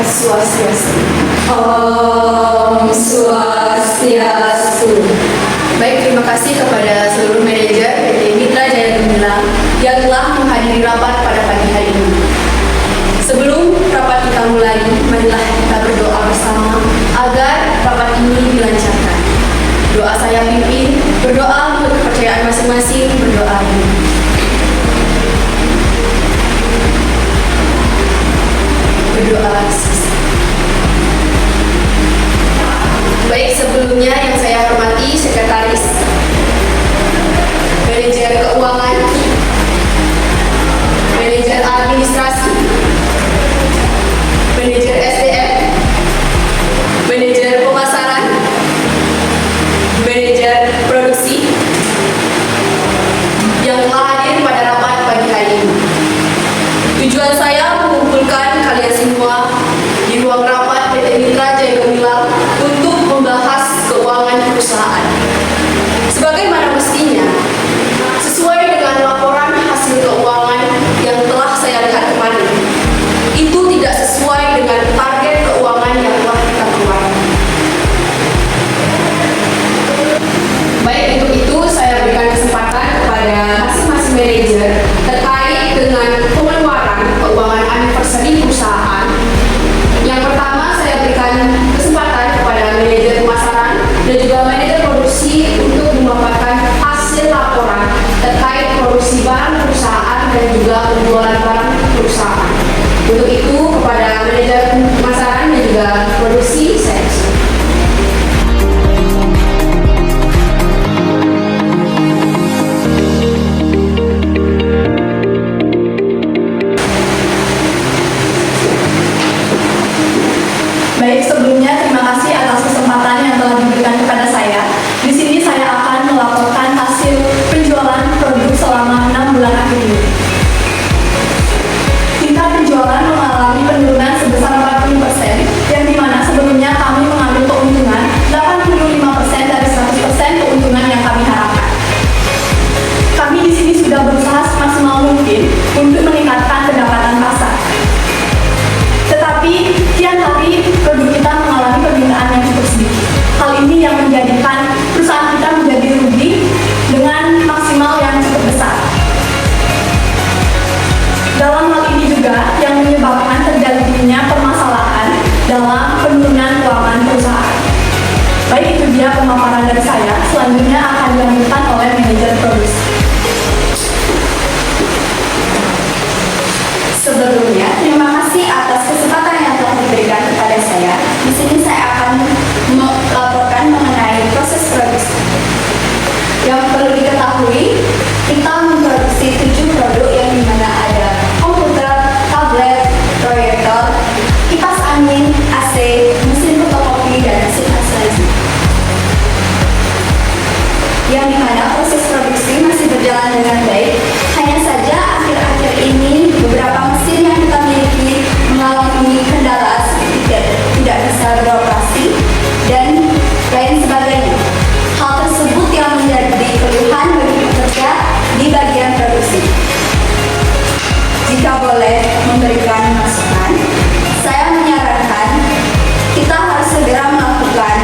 Swastiastu. Om Swastiastu. Baik, terima kasih kepada seluruh manajer PT Mitra Jaya Gemilang yang telah menghadiri rapat pada pagi hari ini. Sebelum rapat kita mulai, marilah kita berdoa bersama agar rapat ini dilancarkan. Doa saya pimpin, berdoa untuk kepercayaan masing-masing, berdoa ini. Berdoa sisa. Baik, sebelumnya yang saya hormati Sekretaris, Manajer Keuangan, Manajer Administrasi, Manajer SDM, Manajer Pemasaran, Manajer Produksi yang telah hadir pada rapat pagi hari ini. Tujuan saya mengumpulkan kalian semua di ruang rapat PT Mitra Jaya Gemilang untuk membahas keuangan perusahaan. Sebagaimana mestinya, sesuai dengan laporan hasil keuangan yang telah saya lihat kemarin, itu tidak sesuai dengan target keuangan yang telah kita keluarkan. Baik, untuk itu saya berikan kesempatan kepada masing-masing manajer terkait dengan pengeluaran keuangan anniversary perusahaan. Yang pertama, saya berikan kesempatan kepada manajer pemasaran dan juga manajer produksi untuk memaparkan hasil laporan terkait produksi barang perusahaan dan juga penjualan barang perusahaan. Untuk itu, kepada manajer pemasaran dan juga produksi, saya persilakan. Baik, sebelumnya terima kasih atas kesempatan yang telah diberikan kepada saya. Di sini saya akan melaporkan hasil penjualan produk selama 6 bulan akhir ini. Tingkat penjualan mengalami penurunan sebesar 40%, yang dimana sebelumnya kami mengambil keuntungan 85% dari 100% keuntungan yang kami harapkan. Kami di sini sudah berusaha semaksimal mungkin untuk meningkatkan pendapatan pasar. Tetapi kian hari produk kita mengalami permintaan yang cukup sedikit. Hal ini yang menjadikan perusahaan kita menjadi rugi dengan maksimal yang cukup besar. Dalam hal ini juga yang menyebabkan terjadinya permasalahan dalam penurunan keuangan perusahaan. Baik, itu dia pemaparan dari saya. Selanjutnya akan dilanjutkan oleh manajer produksi. Sebelumnya, terima kasih atas kesempatan yang telah diberikan kepada saya. Di sini saya akan melaporkan mengenai proses produksi. Yang perlu diketahui, kita memproduksi 7 produk yang dimana ada komputer, tablet, proyektor, kipas angin, AC, mesin fotokopi, dan mesin ekstraksi. Yang dimana proses produksi masih berjalan dengan baik. Hanya saja akhir-akhir ini beberapa mesin yang kita miliki mengalami kendala seperti tidak bisa beroperasi dan lain sebagainya. Hal tersebut yang menjadi keluhan bagi pekerja di bagian produksi. Jika boleh memberikan masukan, saya menyarankan kita harus segera melakukan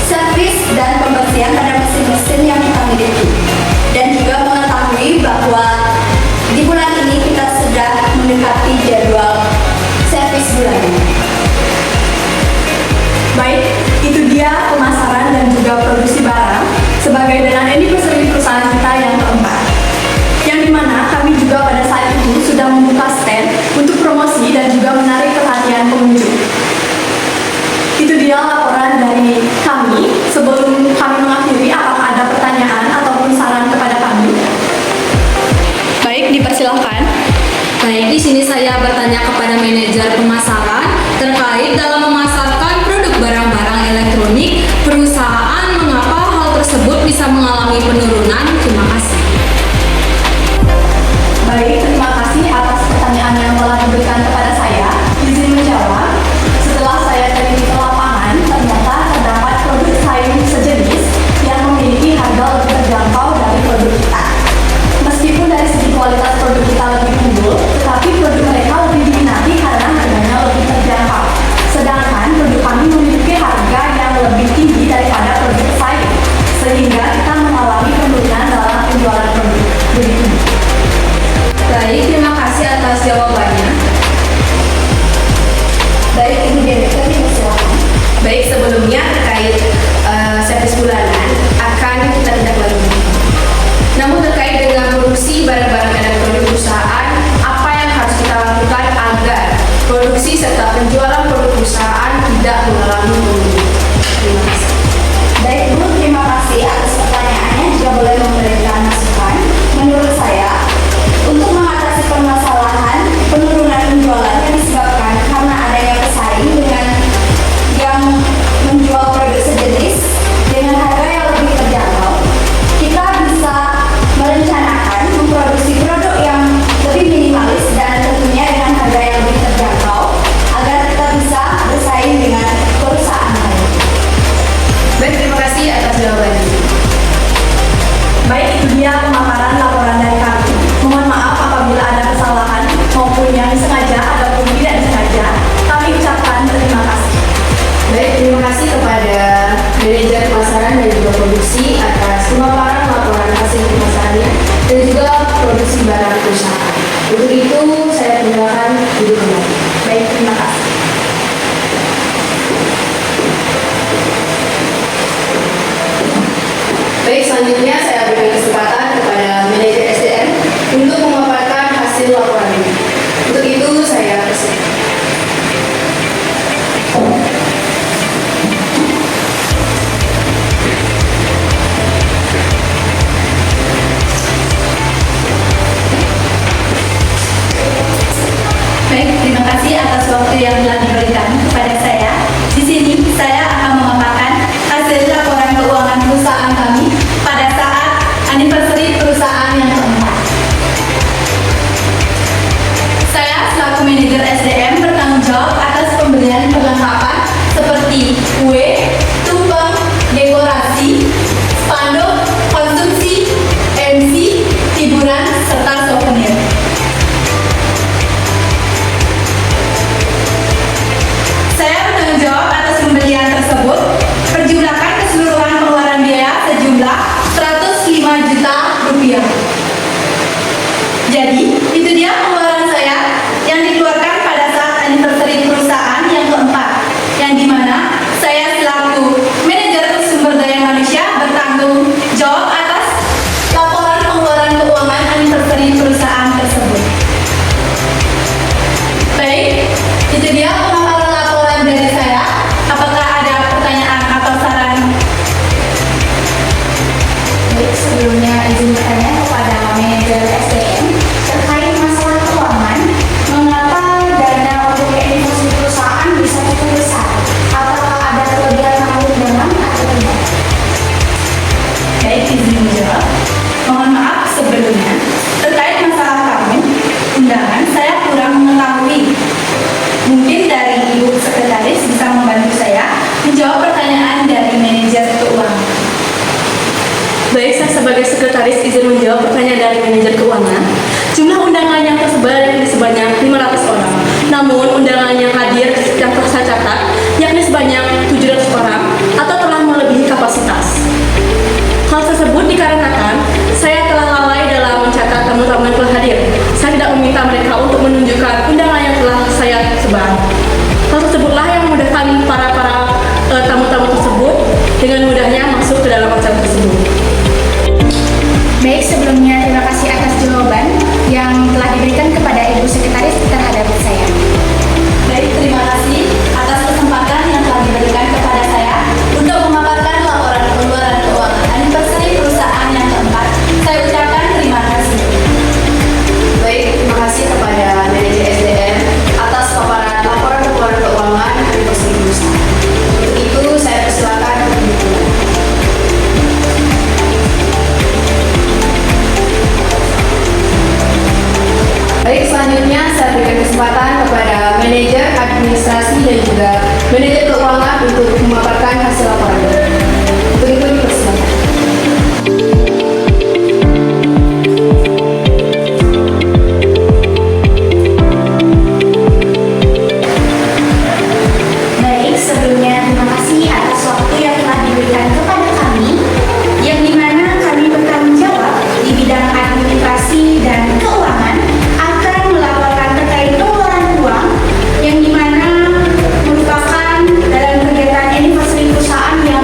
servis dan pembersihan pada mesin-mesin yang kita miliki, dan juga mengetahui bahwa di bulan ini kita sudah mendekati jadwal servis bulanan. Baik, itu dia pemasaran dan juga produksi barang sebagai dan anniversary perusahaan kita yang keempat. Yang dimana kami juga pada saat itu sudah membuka stand untuk promosi dan juga menarik perhatian pengunjung. Itu dia laporan dari kami. Sebelum kami mengakhiri, apakah ada pertanyaan ataupun saran kepada kami? Baik, dipersilahkan. Baik, di sini saya bertanya kepada manajer pemasaran terkait dalam memasarkan produk barang-barang elektronik perusahaan, mengapa hal tersebut bisa mengalami penurunan? Terima kasih. Baik, terima kasih atas pertanyaan yang telah diberikan kepada saya. Izin menjawab, setelah saya teliti ke lapangan, ternyata terdapat produk saing sejenis yang memiliki harga lebih terjangkau dari produk kita. Meskipun dari segi kualitas produk kita lebih unggul, tetapi produk mereka lebih diminati karena harganya lebih terjangkau. penjualan produk perusahaan tidak mengalami penurunan. Terima kasih. Baik Bu, terima kasih atas pertanyaannya. Jika boleh memberikan masukan, menurut saya, untuk mengatasi permasalahan penurunan penjualan yang disebabkan karena adanya pesaing dengan yang menjual produk sejenis dengan harga yang lebih terjangkau, kita bisa merencanakan memproduksi produk yang lebih minimalis dan tentunya dengan harga yang lebih terjangkau agar kita bisa bersaing dengan perusahaan lain. Baik, terima kasih atas jawabannya. Baik, itu dia pemaparan laporan dari kami. Mohon maaf apabila ada kesalahan maupun yang disengaja ataupun tidak disengaja. Kami ucapkan terima kasih. Baik, terima kasih kepada manajer pemasaran dan juga produksi atas pemaparan laporan hasil pemasarannya dan juga produksi barang perusahaan. Untuk itu, saya persilakan duduk kembali. Baik, terima kasih. Baik, selanjutnya saya berikan kesempatan kepada manajer SDM untuk memaparkan hasil laporan ini. Untuk itu, saya persilakan. Baik, terima kasih atas waktu yang telah diberikan kepada saya. Di sini saya akan memaparkan hasil laporan keuangan perusahaan kami pada saat anniversary perusahaan yang keempat. Saya selaku manajer SDM bertanggung jawab atas pembelian perlengkapan seperti kue, tumpeng, dekorasi, spanduk, konsumsi, MC, hiburan, serta souvenir. Saya bertanggung jawab atas pembelian tersebut, perjumlahkan keseluruhan pengeluaran biaya sejumlah 105 juta rupiah. Jadi, itu dia pengeluaran saya yang dikeluarkan pada saat anniversary perusahaan yang keempat, yang dimana saya selaku manajer sumber daya manusia bertanggung jawab atas laporan pengeluaran keuangan anniversary perusahaan tersebut. Baik, itu dia pemaparan laporan dari saya. Apakah ada pertanyaan atau saran? Baik, sebelumnya izin bertanya kepada manajer SDM terkait masalah keuangan, mengapa dana untuk anniversary perusahaan bisa cukup besar? Apakah ada kelebihan tamu undangan atau tidak? Baik, izin menjawab. Mohon maaf sebelumnya, terkait masalah tamu undangan, saya kurang mengetahui. Mungkin dari Ibu Sekretaris bisa membantu saya menjawab pertanyaan dari manajer keuangan. Baik, saya sebagai sekretaris izin menjawab pertanyaan dari manajer keuangan. Jumlah undangan yang tersebar yakni sebanyak 500 orang. Namun, undangan yang hadir yang telah saya catat yakni sebanyak 700 orang atau telah melebihi kapasitas. Hal tersebut dikarenakan saya telah lalai dalam mencatat tamu-tamu yang telah hadir. Saya tidak meminta mereka untuk menunjukkan undangan yang telah saya sebar. Hal tersebutlah yang memudahkan para tamu-tamu tersebut dengan mudahnya masuk ke dalam acara tersebut. Baik, sebelumnya terima kasih atas jawaban yang telah diberikan kepada Ibu Sekretaris terhadap saya. Baik, terima kasih atas kesempatan yang telah diberikan kepada saya untuk memaparkan laporan pengeluaran keuangan anniversary perusahaan yang keempat. Saya ucapkan terima kasih. Baik, terima kasih kepada manajer SDM atas paparan laporan keuangan anniversary perusahaan. Untuk itu, saya persilakan untuk duduk. Baik, selanjutnya saya berikan kesempatan kepada manajer administrasi dan juga manajer keuangan untuk memaparkan hasil laporan. Untuk itu dipersilakan. Baik, sebelumnya terima kasih atas waktu yang telah diberikan kepada kami, yang dimana kami bertanggung jawab di bidang administrasi dan keuangan akan melaporkan terkait pengeluaran uang yang dimana merupakan dalam kegiatan anniversary perusahaan yang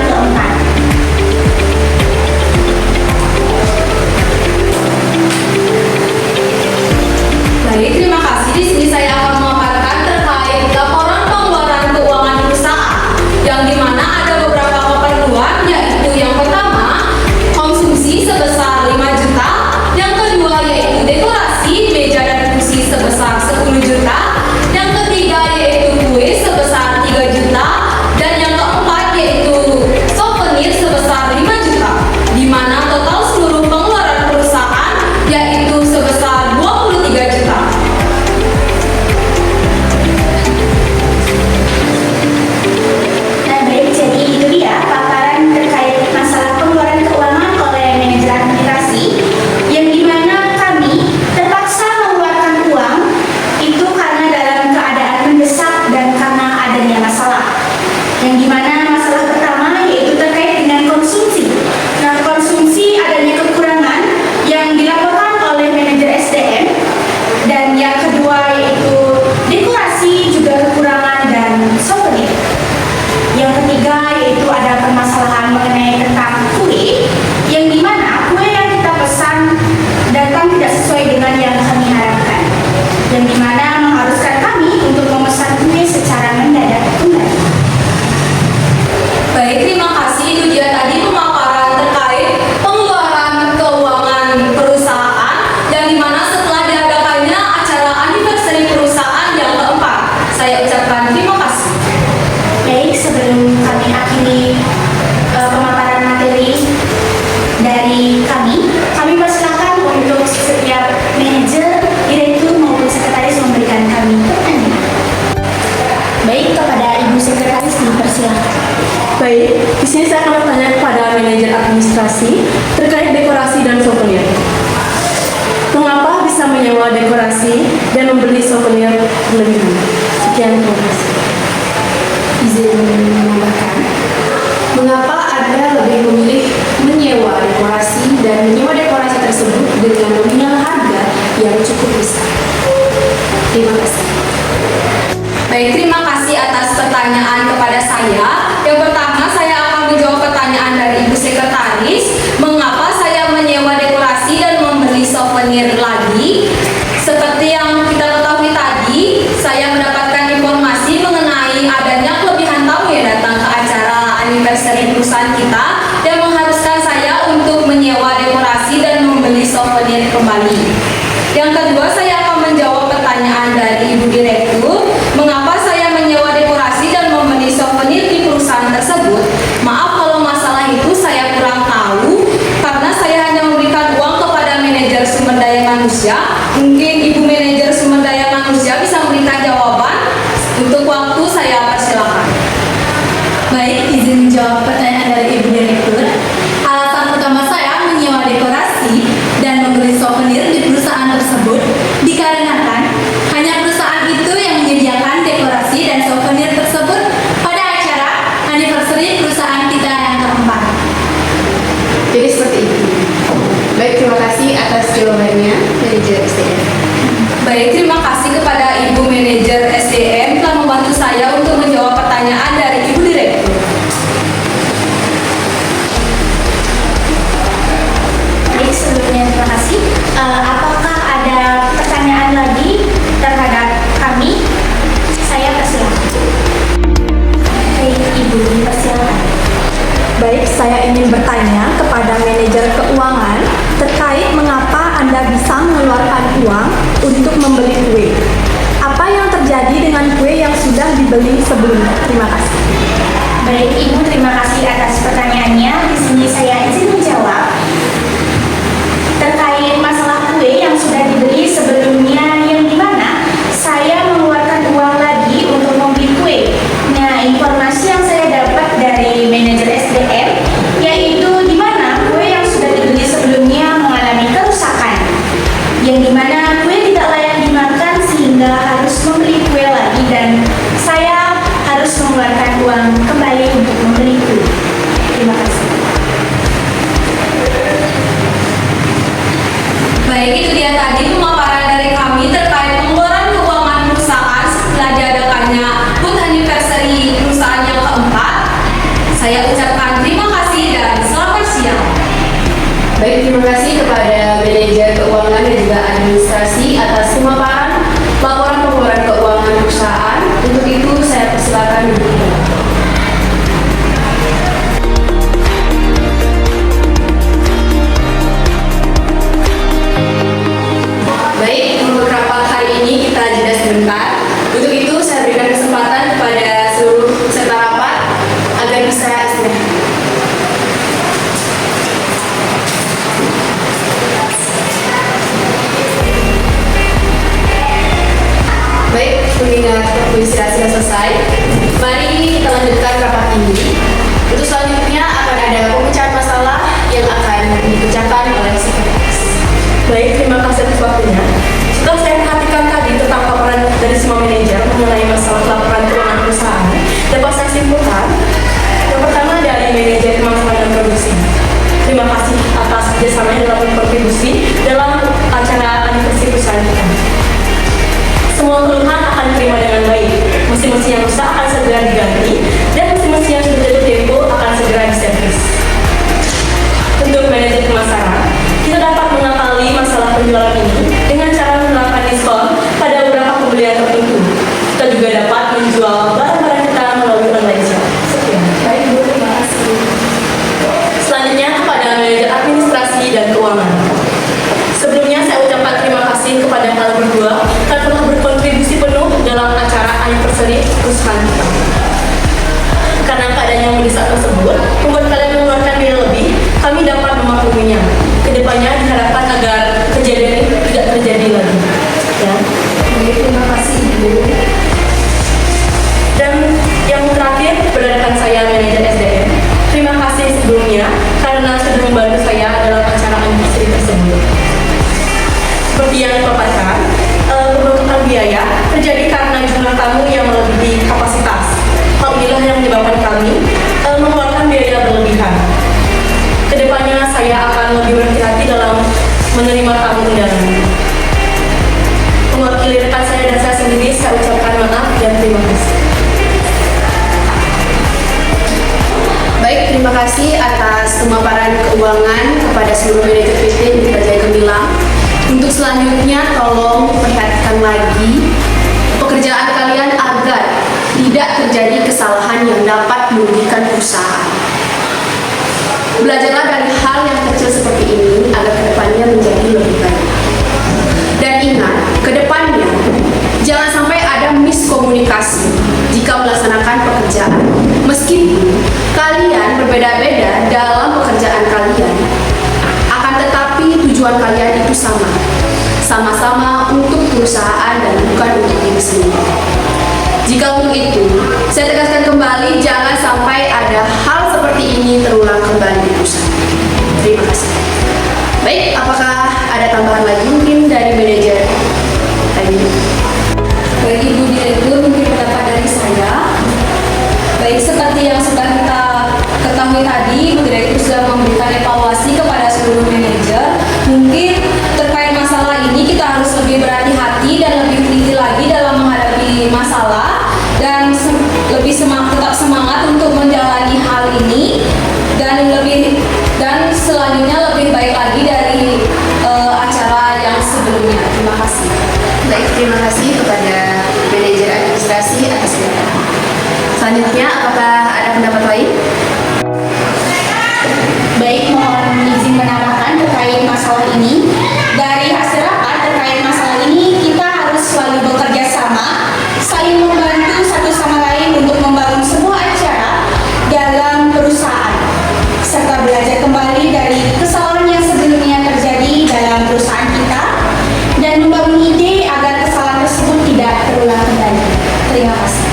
Baik, kepada Ibu Sekretaris dipersilakan. Baik, di sini saya akan bertanya kepada manajer administrasi terkait dekorasi dan souvenir. Mengapa bisa menyewa dekorasi dan membeli souvenir berlebihan? Sekian, terima kasih. Izin menambahkan, mengapa Anda lebih memilih menyewa dekorasi dan menyewa dekorasi tersebut dengan nominal harga yang cukup besar? Terima kasih. Baik, terima kasih atas pertanyaan kepada saya. Yang pertama, saya akan menjawab pertanyaan dari Ibu Sekretaris. Mengapa saya menyewa dekorasi dan membeli souvenir lagi? Seperti yang kita ketahui tadi, saya mendapatkan informasi mengenai adanya kelebihan tamu yang datang ke acara anniversary perusahaan kita yang mengharuskan saya untuk menyewa dekorasi dan membeli souvenir kembali. Yang kedua, saya akan menjawab pertanyaan dari Ibu Direktur. Mengapa saya menyewa dekorasi dan membeli souvenir di perusahaan tersebut? Maaf kalau masalah itu saya kurang tahu, karena saya hanya memberikan uang kepada manajer sumber daya manusia. Mungkin Ibu manajer sumber daya manusia bisa memberikan jawaban. Untuk waktu saya persilakan. Baik, izin menjawab pertanyaan dari Ibu Direktur. Alasan utama saya menyewa dekorasi dan membeli souvenir di perusahaan tersebut dikarenakan hanya perusahaan itu yang menyediakan dekorasi dan souvenir tersebut pada acara anniversary perusahaan kita yang keempat. Jadi seperti itu. Baik, terima kasih atas jawabannya, manajer SDM. Baik, terima kasih kepada Ibu manajer SDM telah membantu saya untuk menjawab pertanyaan dari Ibu Direktur. Baik, sebelumnya terima kasih. Apakah ada pertanyaan lagi terhadap kami? Saya persilakan. Baik, Ibu, dipersilakan. Baik, saya ingin bertanya kepada manajer keuangan terkait mengapa Anda bisa mengeluarkan uang untuk membeli kue. Apa yang terjadi dengan kue yang sudah dibeli sebelumnya? Terima kasih. Baik, Ibu, terima kasih atas pertanyaannya. Di sini saya izin menjawab terkait masalah kue yang sudah dibeli sebelumnya, yang dimana saya mengeluarkan uang lagi untuk membeli kue. Nah, informasi yang saya dapat dari manajer SDM yaitu dimana kue yang sudah dibeli sebelumnya mengalami kerusakan, yang dimana kue tidak layak dimakan sehingga harus membeli kue lagi dan saya harus mengeluarkan uang kembali untuk membeli kue. Terima kasih. Baik, itu dia tadi pemaparan dari kami terkait pengeluaran keuangan perusahaan setelah diadakannya HUT anniversary perusahaan yang keempat. Saya ucapkan terima kasih dan selamat siang. Baik, terima kasih kepada manajer keuangan dan juga administrasi atas pemaparan laporan pengeluaran keuangan perusahaan. Untuk itu, saya persilakan duduk. Baik, beberapa hari ini kita jeda sebentar. Untuk itu, saya berikan kesempatan kepada seluruh peserta rapat agar bisa istirahat. Baik, mengingat waktu istirahat sudah selesai, mari kita lanjutkan rapat ini. Untuk selanjutnya akan ada pemecahan masalah yang akan dipecahkan oleh sekretaris. Baik, terima kasih atas waktunya. Setelah saya perhatikan tadi tentang paparan dari semua manajer mengenai masalah laporan keuangan perusahaan, dapat saya simpulkan. Yang pertama dari manajer pemasaran dan produksi. Terima kasih atas kerjasamanya dalam berkontribusi dalam acara anniversary perusahaan kita. Semua keluhan akan diterima dengan baik. Mesin-mesin yang rusak akan segera diganti dan mesin-mesin yang sudah jatuh tempo akan segera diservis. Untuk manajer pemasaran, kita dapat mengakali masalah penjualan ini dengan cara menerapkan diskon pada beberapa pembelian tertentu. Kita juga dapat menjual barang-barang kita melalui online shop. Sekian. Baik, Bu, terima kasih. Selanjutnya kepada manajer administrasi dan keuangan. Sebelumnya saya ucapkan terima kasih kepada kalian berdua karena telah berkontribusi penuh dalam acara anniversary perusahaan kita. Karena keadaan yang mendesak tersebut membuat kalian mengeluarkan biaya lebih, kami dapat memakluminya. Kedepannya diharapkan agar kejadian ini tidak terjadi lagi. Ya. Baik, terima kasih, Ibu. terima kasih atas pemaparan keuangan kepada seluruh manajer PT Mitra Jaya Gemilang. Untuk selanjutnya, tolong perhatikan lagi pekerjaan kalian agar tidak terjadi kesalahan yang dapat merugikan perusahaan. Belajarlah dari hal yang kecil seperti ini agar kedepannya menjadi lebih baik. Dan ingat, kedepannya jangan sampai ada miskomunikasi jika melaksanakan pekerjaan. Meskipun kalian berbeda-beda dalam pekerjaan kalian, akan tetapi tujuan kalian itu sama. Sama-sama untuk perusahaan dan bukan untuk diri sendiri. Jika untuk itu, saya tegaskan kembali jangan sampai ada hal seperti ini terulang kembali di perusahaan. Terima kasih. Baik, apakah ada tambahan lagi mungkin dari manajer? Baik Ibu Direktur, mungkin pendapat dari saya. Baik, seperti yang sudah kita ketahui tadi, Ibu Direktur sudah memberikan evaluasi kepada seluruh manajer. Mungkin terkait masalah ini kita harus lebih berhati-hati dan lebih teliti lagi dalam menghadapi masalah dan lebih tetap semangat untuk menjalani hal ini dan selanjutnya lebih baik lagi dari acara yang sebelumnya. Terima kasih. Baik, terima kasih kepada manajer administrasi atas pendapat. Selanjutnya, apakah ada pendapat lain? Baik, mohon izin menambahkan terkait masalah ini. Dari hasil rapat terkait masalah ini, kita harus selalu bekerja sama, saling membantu satu sama lain untuk membangun sebuah acara dalam perusahaan, serta belajar kembali dari kesalahan yang sebelumnya terjadi dalam perusahaan kita, dan membangun ide agar kesalahan tersebut tidak terulang kembali. Terima kasih.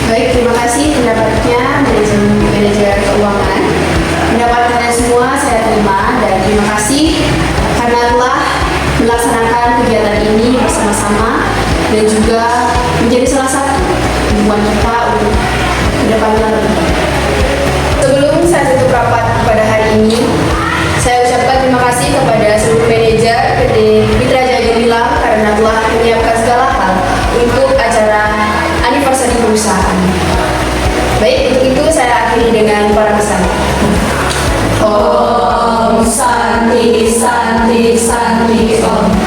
Baik, terima kasih pendapatnya manajer keuangan. Pendapat kalian semua saya terima dan terima kasih karena telah melaksanakan kegiatan ini bersama-sama dan juga menjadi salah satu tujuan kita untuk kedepannya lebih baik. Sebelum saya tutup rapat pada hari ini, saya ucapkan terima kasih kepada seluruh manajer PT Mitra Jaya Gemilang karena telah menyiapkan segala hal untuk acara anniversary perusahaan. Baik, untuk itu saya akhiri dengan para pesan. Om Santi Santi Santi Om.